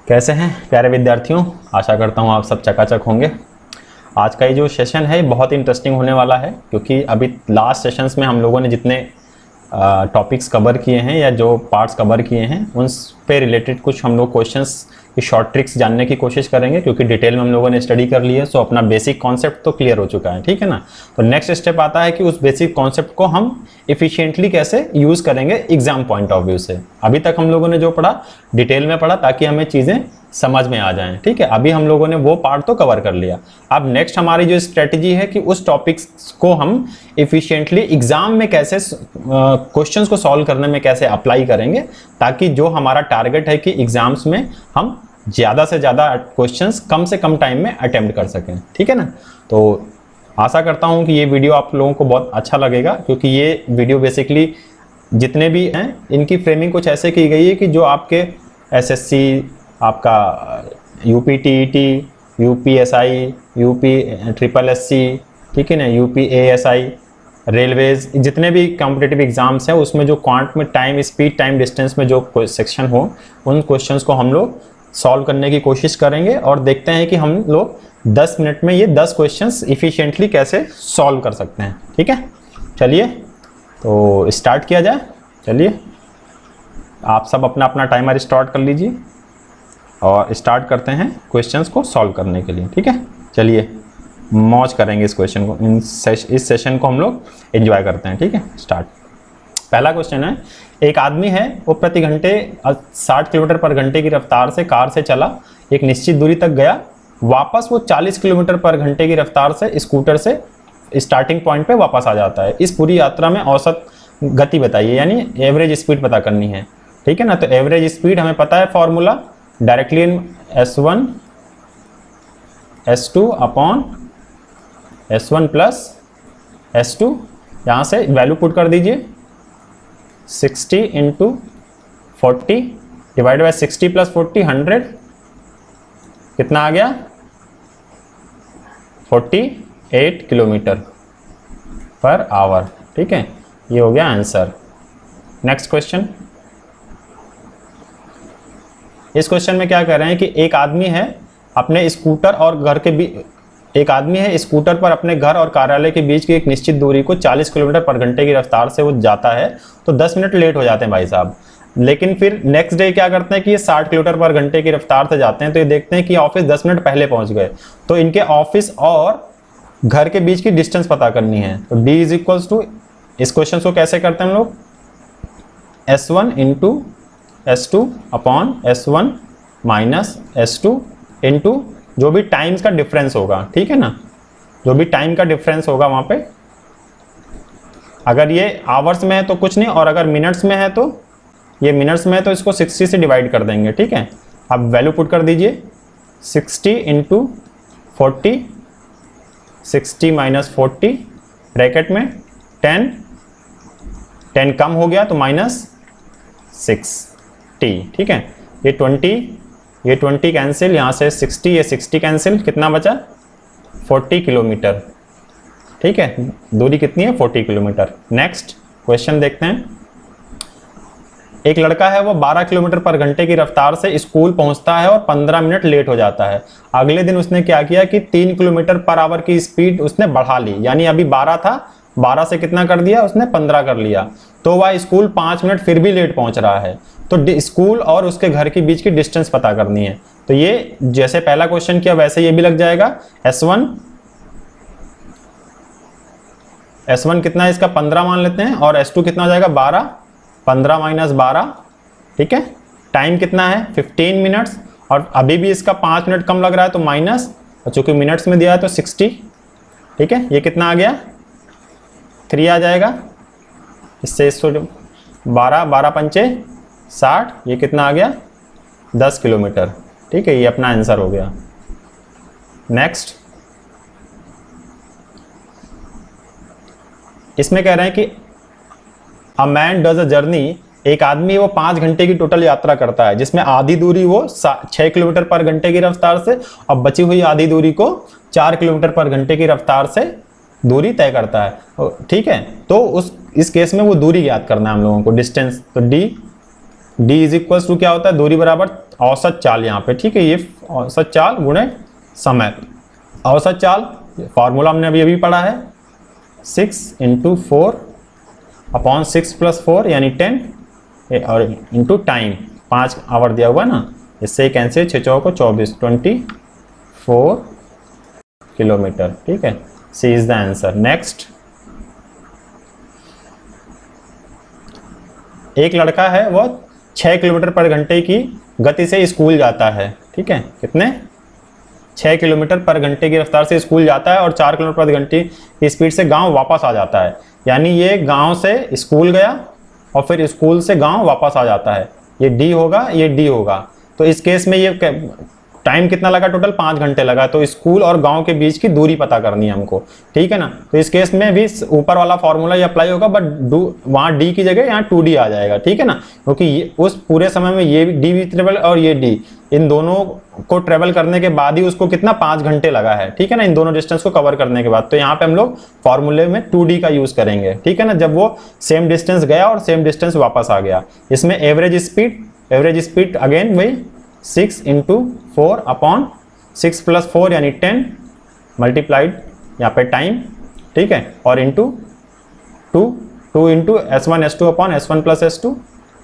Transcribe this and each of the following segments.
कैसे हैं प्यारे विद्यार्थियों, आशा करता हूँ आप सब चकाचक होंगे। आज का ये जो सेशन है बहुत इंटरेस्टिंग होने वाला है, क्योंकि अभी लास्ट सेशंस में हम लोगों ने जितने टॉपिक्स कवर किए हैं या जो पार्ट्स कवर किए हैं उन पे रिलेटेड कुछ हम लोग क्वेश्चंस की शॉर्ट ट्रिक्स जानने की कोशिश करेंगे, क्योंकि डिटेल में हम लोगों ने स्टडी कर लिया है। सो अपना बेसिक कॉन्सेप्ट तो क्लियर हो चुका है, ठीक है ना। तो नेक्स्ट स्टेप आता है कि उस बेसिक कॉन्सेप्ट को हम इफिशिएंटली कैसे यूज़ करेंगे एग्जाम पॉइंट ऑफ व्यू से। अभी तक हम लोगों ने जो पढ़ा डिटेल में पढ़ा ताकि हमें चीज़ें समझ में आ जाएं, ठीक है। अभी हम लोगों ने वो पार्ट तो कवर कर लिया। अब नेक्स्ट हमारी जो स्ट्रेटजी है कि उस टॉपिक्स को हम इफिशिएंटली एग्जाम में कैसे क्वेश्चंस को सॉल्व करने में कैसे अप्लाई करेंगे, ताकि जो हमारा टारगेट है कि एग्जाम्स में हम ज़्यादा से ज़्यादा क्वेश्चंस कम से कम टाइम में अटेम्प्ट कर सकें, ठीक है ना। तो आशा करता हूँ कि ये वीडियो आप लोगों को बहुत अच्छा लगेगा, क्योंकि ये वीडियो बेसिकली जितने भी हैं इनकी फ्रेमिंग कुछ ऐसे की गई है कि जो आपके एसएससी, आपका UPTET, UPSI, UP triple SC, ठीक है ना, यूपीएएसआई, रेलवेज, जितने भी कॉम्पिटिटिव एग्जाम्स हैं उसमें जो क्वांट में टाइम, स्पीड, टाइम, डिस्टेंस में जो सेक्शन हो उन क्वेश्चंस को हम लोग सॉल्व करने की कोशिश करेंगे और देखते हैं कि हम लोग 10 मिनट में ये 10 क्वेश्चंस इफिशिएंटली कैसे सॉल्व कर सकते हैं, ठीक है। चलिए तो स्टार्ट किया जाए। चलिए आप सब अपना अपना टाइमर स्टार्ट कर लीजिए और स्टार्ट करते हैं क्वेश्चंस को सॉल्व करने के लिए, ठीक है। चलिए मौज करेंगे इस क्वेश्चन को, इस सेशन को हम लोग एंजॉय करते हैं, ठीक है। स्टार्ट। पहला क्वेश्चन है, एक आदमी है वो प्रति घंटे 60 किलोमीटर पर घंटे की रफ्तार से कार से चला, एक निश्चित दूरी तक गया, वापस वो 40 किलोमीटर पर घंटे की रफ्तार से स्कूटर से स्टार्टिंग पॉइंट पे वापस आ जाता है। इस पूरी यात्रा में औसत गति बताइए, यानी एवरेज स्पीड पता करनी है, ठीक है ना। तो एवरेज स्पीड हमें पता है formula, directly in S1 S2 upon S1 plus S2। यहाँ से वैल्यू पुट कर दीजिए, 60 इंटू 40 डिवाइड बाई 60 प्लस 40 100, कितना आ गया 48 किलोमीटर पर आवर, ठीक है। ये हो गया आंसर। Next question. इस क्वेश्चन में क्या कह रहे हैं कि एक आदमी है अपने स्कूटर और घर के बीच, एक आदमी है स्कूटर पर अपने घर और कार्यालय के बीच की एक निश्चित दूरी को 40 किलोमीटर पर घंटे की रफ्तार से वो जाता है, तो 10 मिनट लेट हो जाते हैं भाई साहब। लेकिन फिर नेक्स्ट डे क्या करते हैं कि ये 60 किलोमीटर पर घंटे की रफ्तार से जाते हैं, तो ये देखते हैं कि ऑफिस 10 मिनट पहले पहुंच गए। तो इनके ऑफिस और घर के बीच की डिस्टेंस पता करनी है। तो D इज इक्वल्स टू, इस क्वेश्चन को कैसे करते हैं हम लोग, S1 into S2 upon S1 minus S2 into जो भी टाइम्स का डिफरेंस होगा, ठीक है ना, जो भी टाइम का डिफरेंस होगा वहाँ पे। अगर ये आवर्स में है तो कुछ नहीं, और अगर मिनट्स में है तो ये मिनट्स में है तो इसको 60 से डिवाइड कर देंगे, ठीक है। अब वैल्यू पुट कर दीजिए, 60 इंटू 40, 60 माइनस 40 ब्रैकेट में 10 कम हो गया तो माइनस 60, ठीक है। ये 20 कैंसिल, यहाँ से 60, ये 60 कैंसिल, कितना बचा 40 किलोमीटर, ठीक है। दूरी कितनी है 40 किलोमीटर। नेक्स्ट क्वेश्चन देखते हैं। एक लड़का है वो 12 किलोमीटर पर घंटे की रफ्तार से स्कूल पहुंचता है और 15 मिनट लेट हो जाता है। अगले दिन उसने क्या किया कि 3 किलोमीटर पर आवर की स्पीड उसने बढ़ा ली, यानी अभी 12 था, 12 से कितना कर दिया उसने 15 कर लिया, तो वह स्कूल 5 मिनट फिर भी लेट पहुंच रहा है। तो स्कूल और उसके घर के बीच की डिस्टेंस पता करनी है। तो ये जैसे पहला क्वेश्चन किया वैसे ये भी लग जाएगा। S1 कितना है इसका 15 मान लेते हैं, और S2 कितना हो जाएगा 12, 15 माइनस 12, ठीक है। टाइम कितना है 15 मिनट्स, और अभी भी इसका 5 मिनट कम लग रहा है तो माइनस, और चूंकि मिनट्स में दिया है तो 60, ठीक है। ये कितना आ गया 3 आ जाएगा, इससे इसको 12 पंचे 60, ये कितना आ गया 10 किलोमीटर, ठीक है। ये अपना आंसर हो गया। नेक्स्ट, इसमें कह रहे हैं कि a man does a journey, एक आदमी वो 5 घंटे की टोटल यात्रा करता है, जिसमें आधी दूरी वो 6 किलोमीटर पर घंटे की रफ्तार से और बची हुई आधी दूरी को 4 किलोमीटर पर घंटे की रफ्तार से दूरी तय करता है, ठीक है। तो इस केस में वो दूरी याद करना है हम लोगों को, डिस्टेंस। तो D इज इक्वल्स टू क्या होता है, दूरी बराबर औसत चाल यहाँ पे, ठीक है, ये औसत चाल गुणे समय। औसत चाल फॉर्मूला हमने अभी पढ़ा है 6 × 4/6 + 4 यानी 10 और इंटू टाइम 5 आवर दिया हुआ ना, इससे कैंसिल 6 चौको 24 24 किलोमीटर, ठीक है। सी इज द आंसर। नेक्स्ट, एक लड़का है वो 6 किलोमीटर पर घंटे की गति से स्कूल जाता है, ठीक है, कितने 6 किलोमीटर पर घंटे की रफ्तार से स्कूल जाता है और 4 किलोमीटर प्रति घंटे की स्पीड से गांव वापस आ जाता है। यानी ये गांव से स्कूल गया और फिर स्कूल से गांव वापस आ जाता है, ये डी होगा, ये डी होगा। तो इस केस में ये टाइम कितना लगा, टोटल 5 घंटे लगा। तो स्कूल और गांव के बीच की दूरी पता करनी है हमको, ठीक है ना। तो इस केस में भी ऊपर वाला फॉर्मूला ये अप्लाई होगा, बट वहाँ डी की जगह यहाँ 2D आ जाएगा, ठीक है ना, क्योंकि उस पूरे समय में ये डी भी ट्रेवल और ये डी, इन दोनों को ट्रेवल करने के बाद ही उसको कितना 5 घंटे लगा है, ठीक है ना, इन दोनों डिस्टेंस को कवर करने के बाद। तो यहाँ पे हम लोग फॉर्मूले में 2D का यूज करेंगे, ठीक है ना, जब वो सेम डिस्टेंस गया और सेम डिस्टेंस वापस आ गया। इसमें एवरेज स्पीड अगेन वही 6 × 4/6 + 4 यानी 10 मल्टीप्लाइड यहाँ पे टाइम, ठीक है, और इंटू 2 × S1 S2/S1 + S2,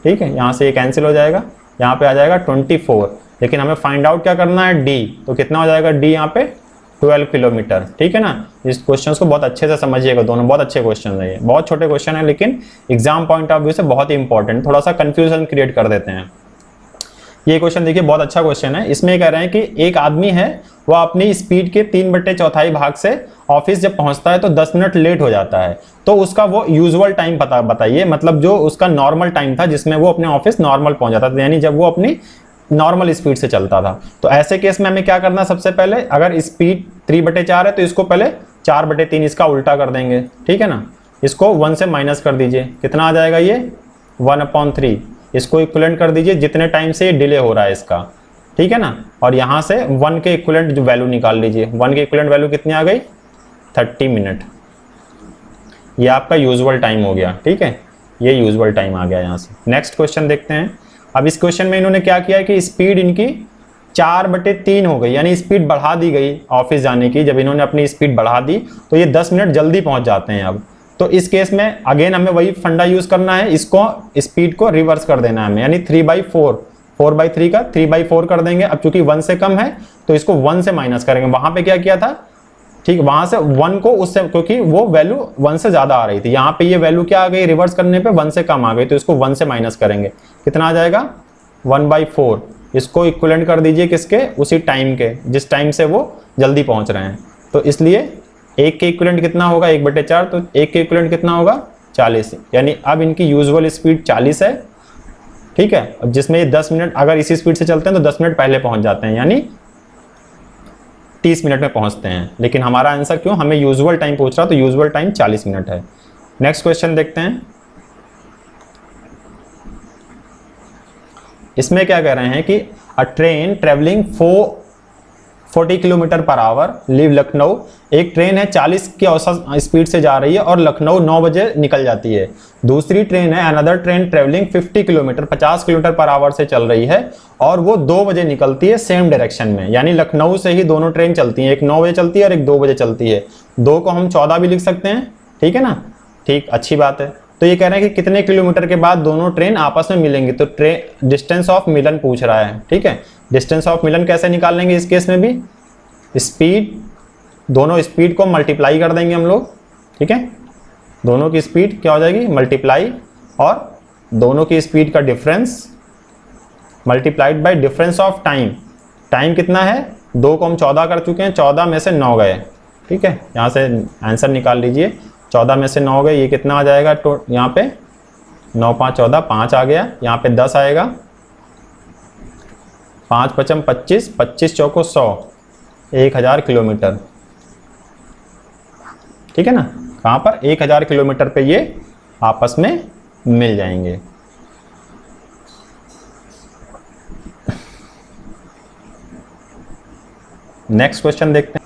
ठीक है, यहाँ से ये कैंसिल हो जाएगा, यहाँ पे आ जाएगा 24। लेकिन हमें फाइंड आउट क्या करना है, डी। तो कितना हो जाएगा डी यहाँ पे 12 किलोमीटर, ठीक है ना। इस क्वेश्चन को बहुत अच्छे से समझिएगा, दोनों बहुत अच्छे क्वेश्चन है, ये बहुत छोटे क्वेश्चन है लेकिन एग्जाम पॉइंट ऑफ व्यू से बहुत ही इंपॉर्टेंट, थोड़ा सा कंफ्यूजन क्रिएट कर देते हैं। ये क्वेश्चन देखिए बहुत अच्छा क्वेश्चन है। इसमें कह रहे हैं कि एक आदमी है, वह अपनी स्पीड के 3/4 भाग से ऑफिस जब पहुंचता है तो 10 मिनट लेट हो जाता है। तो उसका वो यूजुअल टाइम बताइए, मतलब जो उसका नॉर्मल टाइम था जिसमें वो अपने ऑफिस नॉर्मल पहुंच जाता था, यानी जब वो अपनी नॉर्मल स्पीड से चलता था। तो ऐसे केस में हमें क्या करना, सबसे पहले अगर स्पीड 3/4 है तो इसको पहले 4/3 इसका उल्टा कर देंगे, ठीक है ना। इसको 1 से माइनस कर दीजिए, कितना आ जाएगा ये 1/3। इसको इक्विवेलेंट कर दीजिए जितने टाइम से ये डिले हो रहा है इसका, ठीक है ना। और यहाँ से 1 के इक्विवेलेंट जो वैल्यू निकाल लीजिए, 1 के इक्विवेलेंट वैल्यू कितनी आ गई 30 मिनट। ये आपका यूजुअल टाइम हो गया, ठीक है, ये यूजुअल टाइम आ गया यहाँ से। नेक्स्ट क्वेश्चन देखते हैं। अब इस क्वेश्चन में इन्होंने क्या किया है कि स्पीड इनकी 4/3 हो गई, यानी स्पीड बढ़ा दी गई ऑफिस जाने की। जब इन्होंने अपनी स्पीड बढ़ा दी तो ये 10 मिनट जल्दी पहुंच जाते हैं अब। तो इस केस में अगेन हमें वही फंडा यूज करना है, इसको स्पीड को रिवर्स कर देना है हमें, यानी 3/4 4/3 का 3/4 कर देंगे। अब चूंकि 1 से कम है तो इसको 1 से माइनस करेंगे। वहां पे क्या किया था, ठीक, वहां से 1 को उससे, क्योंकि वो वैल्यू 1 से ज्यादा आ रही थी, यहाँ पे ये वैल्यू क्या आ गई, रिवर्स करने पे 1 से कम आ गई, तो इसको 1 से माइनस करेंगे, कितना आ जाएगा 1/4। इसको इक्विवेलेंट कर दीजिए किसके, उसी टाइम के जिस टाइम से वो जल्दी पहुंच रहे हैं। तो इसलिए 1 के इक्विवेलेंट कितना होगा 1/4, तो 1 के इक्विवेलेंट कितना होगा 40, यानी अब इनकी यूजुअल स्पीड 40 है, ठीक है। अब जिसमें ये 10 मिनट अगर इसी स्पीड से चलते हैं तो 10 मिनट पहले पहुंच जाते हैं, यानी 30 मिनट में पहुंचते हैं। लेकिन हमारा आंसर क्यों, हमें यूजुअल टाइम पूछ रहा, तो यूजुअल टाइम 40 मिनट है। नेक्स्ट क्वेश्चन देखते हैं। इसमें क्या कह रहे हैं कि अ train travelling 40 kilometre per hour leave Lucknow. एक ट्रेन है 40 की औसत स्पीड से जा रही है और लखनऊ 9 बजे निकल जाती है। दूसरी ट्रेन है another train travelling 50 kilometre 50 kilometre per hour से चल रही है और वो 2 बजे निकलती है सेम डायरेक्शन में, यानी लखनऊ से ही दोनों ट्रेन चलती हैं, एक 9 बजे चलती है और एक 2 बजे चलती है। 2 को हम 14 भी लिख सकते हैं, ठीक है ना, ठीक, अच्छी बात है। तो ये कह रहे हैं कि कितने किलोमीटर के बाद दोनों ट्रेन आपस में मिलेंगी, तो ट्रेन डिस्टेंस ऑफ मिलन पूछ रहा है, ठीक है। डिस्टेंस ऑफ मिलन कैसे निकाल लेंगे इस केस में भी, स्पीड, दोनों स्पीड को मल्टीप्लाई कर देंगे हम लोग, ठीक है। दोनों की स्पीड क्या हो जाएगी मल्टीप्लाई, और दोनों की स्पीड का difference multiplied by difference of time. Time कितना है, 2 को हम 14 कर चुके हैं, 14 में से 9 गए, ठीक है। यहाँ से आंसर निकाल लीजिए, 14 में से 9 गए, ये कितना आ जाएगा, तो यहाँ पे 9 5 14 5 आ गया, यहाँ पे 10 आएगा, 5 5 25 25 चौको 100 1000 किलोमीटर, ठीक है ना। कहाँ पर 1000 किलोमीटर पे ये आपस में मिल जाएंगे। नेक्स्ट क्वेश्चन देखते हैं।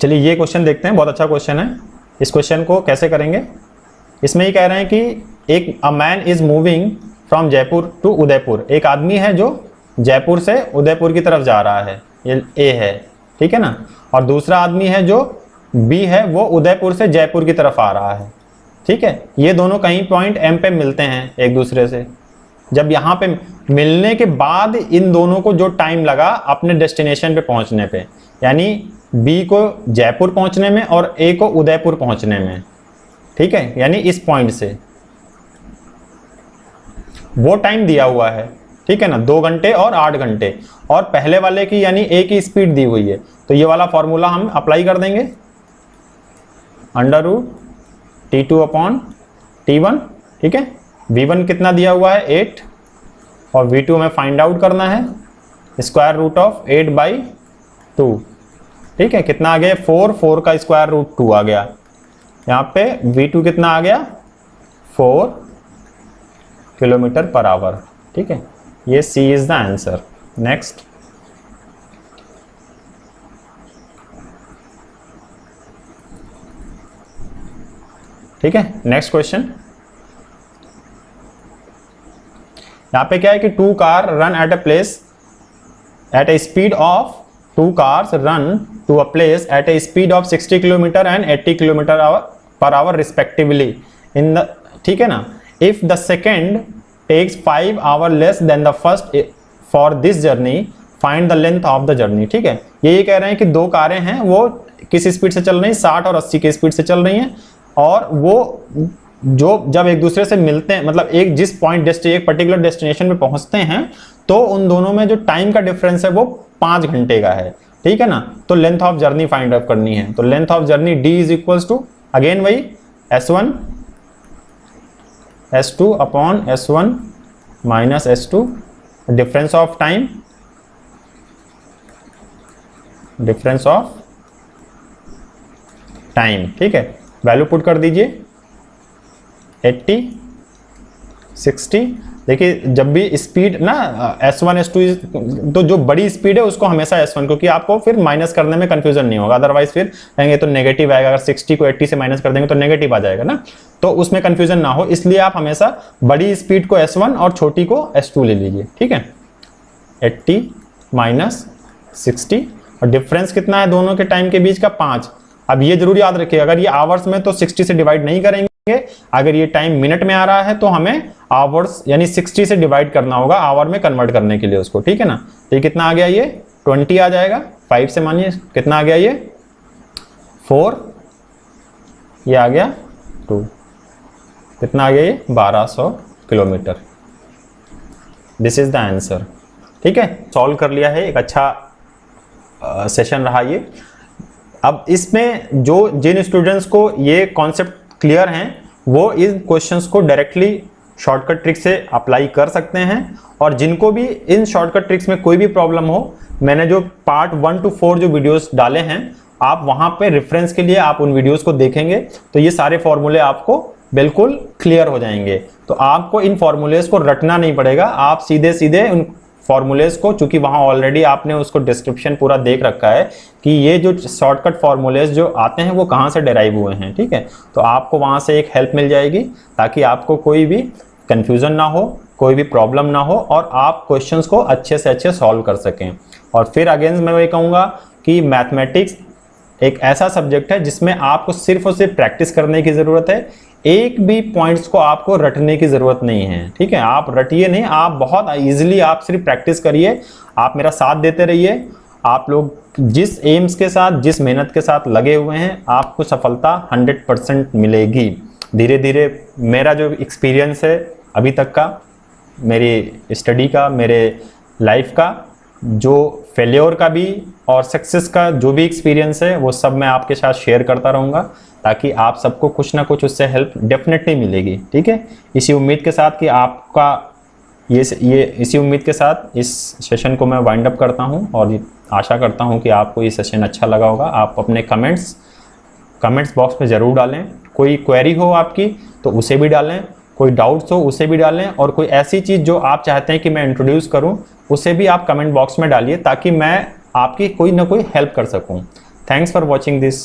चलिए ये क्वेश्चन देखते हैं, बहुत अच्छा क्वेश्चन है। इस क्वेश्चन को कैसे करेंगे, इसमें ये कह रहे हैं कि एक a man is moving from Jaipur to Udaipur. एक आदमी है जो जयपुर से उदयपुर की तरफ जा रहा है, ये ए है, ठीक है ना। और दूसरा आदमी है जो बी है, वो उदयपुर से जयपुर की तरफ आ रहा है, ठीक है। ये दोनों कहीं पॉइंट एम पे मिलते हैं एक दूसरे से। जब यहाँ पे मिलने के बाद इन दोनों को जो टाइम लगा अपने डेस्टिनेशन पे पहुंचने पे, यानी बी को जयपुर पहुंचने में और ए को उदयपुर पहुंचने में, ठीक है, यानी इस पॉइंट से वो टाइम दिया हुआ है, ठीक है ना, 2 घंटे और 8 घंटे। और पहले वाले की यानी ए की स्पीड दी हुई है, तो ये वाला फॉर्मूला हम अप्लाई कर देंगे, √T2/T1, ठीक है। V1 कितना दिया हुआ है 8, और V2 हमें फाइंड आउट करना है √8/2, ठीक है। कितना आ गया 4 का √2 आ गया। यहाँ पे V2 कितना आ गया 4 km/h, ठीक है। ये C is the answer. Next, ठीक है। नेक्स्ट क्वेश्चन, यहां पे क्या है कि 2 car run at a place at a speed of 2 cars run to a place at a speed of 60 kilometre and 80 km/h respectively in the, ठीक है ना। If the second takes 5 hours less than the first for this journey, find the length of the journey, ठीक है। ये कह रहे हैं कि 2 कारें हैं, वो किस स्पीड से चल रही हैं, 60 और 80 की स्पीड से चल रही हैं, और वो जो जब एक दूसरे से मिलते हैं, मतलब एक जिस पॉइंट एक पर्टिकुलर डेस्टिनेशन पे पहुंचते हैं, तो उन दोनों में जो टाइम का डिफरेंस है वो 5 घंटे का है, ठीक है ना। तो length of journey find out करनी है। तो length of journey D is equals to again वही S1 S2 upon S1 minus S2, difference of time, difference of time, ठीक है। वैल्यू पुट कर दीजिए 80 60। देखिए जब भी स्पीड ना S1 S2, तो जो बड़ी स्पीड है उसको हमेशा S1, क्योंकि आपको फिर माइनस करने में कंफ्यूजन नहीं होगा, अदरवाइज फिर कहेंगे तो नेगेटिव आएगा। अगर 60 को 80 से माइनस कर देंगे तो नेगेटिव आ जाएगा ना, तो उसमें कंफ्यूजन ना हो, इसलिए आप हमेशा बड़ी स्पीड को S1 और छोटी को S2 ले लीजिए, ठीक है। 80 माइनस 60, और डिफरेंस कितना है दोनों के टाइम के बीच का 5। अब ये जरूर याद रखिए, अगर ये आवर्स में तो 60 से डिवाइड नहीं करेंगे, अगर ये टाइम मिनट में आ रहा है तो हमें आवर्स यानी 60 से डिवाइड करना होगा आवर में कन्वर्ट करने के लिए उसको, ठीक है ना। तो ये कितना आ गया, ये 20 आ जाएगा, 5 से मानिए कितना आ गया, ये 4, ये आ गया 2, कितना आ गया, ये 1200 kilometre. This is the answer, ठीक है। सॉल्व कर लिया है, एक अच्छा सेशन रहा ये। अब इसमें जो जिन स्टूडेंट्स को ये कॉन्सेप्ट क्लियर हैं, वो इन क्वेश्चंस को डायरेक्टली शॉर्टकट ट्रिक से अप्लाई कर सकते हैं, और जिनको भी इन शॉर्टकट ट्रिक्स में कोई भी प्रॉब्लम हो, मैंने जो पार्ट 1 to 4 जो वीडियोस डाले हैं, आप वहां पे रेफरेंस के लिए आप उन वीडियोस को देखेंगे, तो ये सारे फॉर्मूले आपको बिल्कुल क्लियर हो जाएंगे। तो आपको इन फॉर्मूलेस को रटना नहीं पड़ेगा, आप सीधे सीधे उन फॉर्मूलेस को, चूंकि वहां ऑलरेडी आपने उसको डिस्क्रिप्शन पूरा देख रखा है कि ये जो शॉर्टकट फॉर्मूलेस जो आते हैं वो कहाँ से डेराइव हुए हैं, ठीक है। तो आपको वहां से एक हेल्प मिल जाएगी, ताकि आपको कोई भी कंफ्यूजन ना हो, कोई भी प्रॉब्लम ना हो, और आप क्वेश्चंस को अच्छे से अच्छे सॉल्व कर सकें। और फिर अगेन मैं वही कहूँगा कि मैथमेटिक्स एक ऐसा सब्जेक्ट है जिसमें आपको सिर्फ और सिर्फ प्रैक्टिस करने की ज़रूरत है, एक भी पॉइंट्स को आपको रटने की ज़रूरत नहीं है, ठीक है। आप रटिए नहीं, आप बहुत ईजिली आप सिर्फ प्रैक्टिस करिए, आप मेरा साथ देते रहिए। आप लोग जिस एम्स के साथ, जिस मेहनत के साथ लगे हुए हैं, आपको सफलता 100% मिलेगी। धीरे धीरे मेरा जो एक्सपीरियंस है अभी तक का, मेरी स्टडी का, मेरे लाइफ का, जो फेल्योर का भी और सक्सेस का जो भी एक्सपीरियंस है, वो सब मैं आपके साथ शेयर करता रहूँगा, ताकि आप सबको कुछ ना कुछ उससे हेल्प डेफिनेटली मिलेगी, ठीक है। इसी उम्मीद के साथ कि आपका इसी उम्मीद के साथ इस सेशन को मैं वाइंड अप करता हूं, और आशा करता हूं कि आपको ये सेशन अच्छा लगा होगा। आप अपने कमेंट्स बॉक्स में ज़रूर डालें, कोई क्वेरी हो आपकी तो उसे भी डालें, कोई डाउट्स हो उसे भी डालें, और कोई ऐसी चीज़ जो आप चाहते हैं कि मैं इंट्रोड्यूस करूं उसे भी आप कमेंट बॉक्स में डालिए, ताकि मैं आपकी कोई ना कोई हेल्प कर सकूं। Thanks for watching this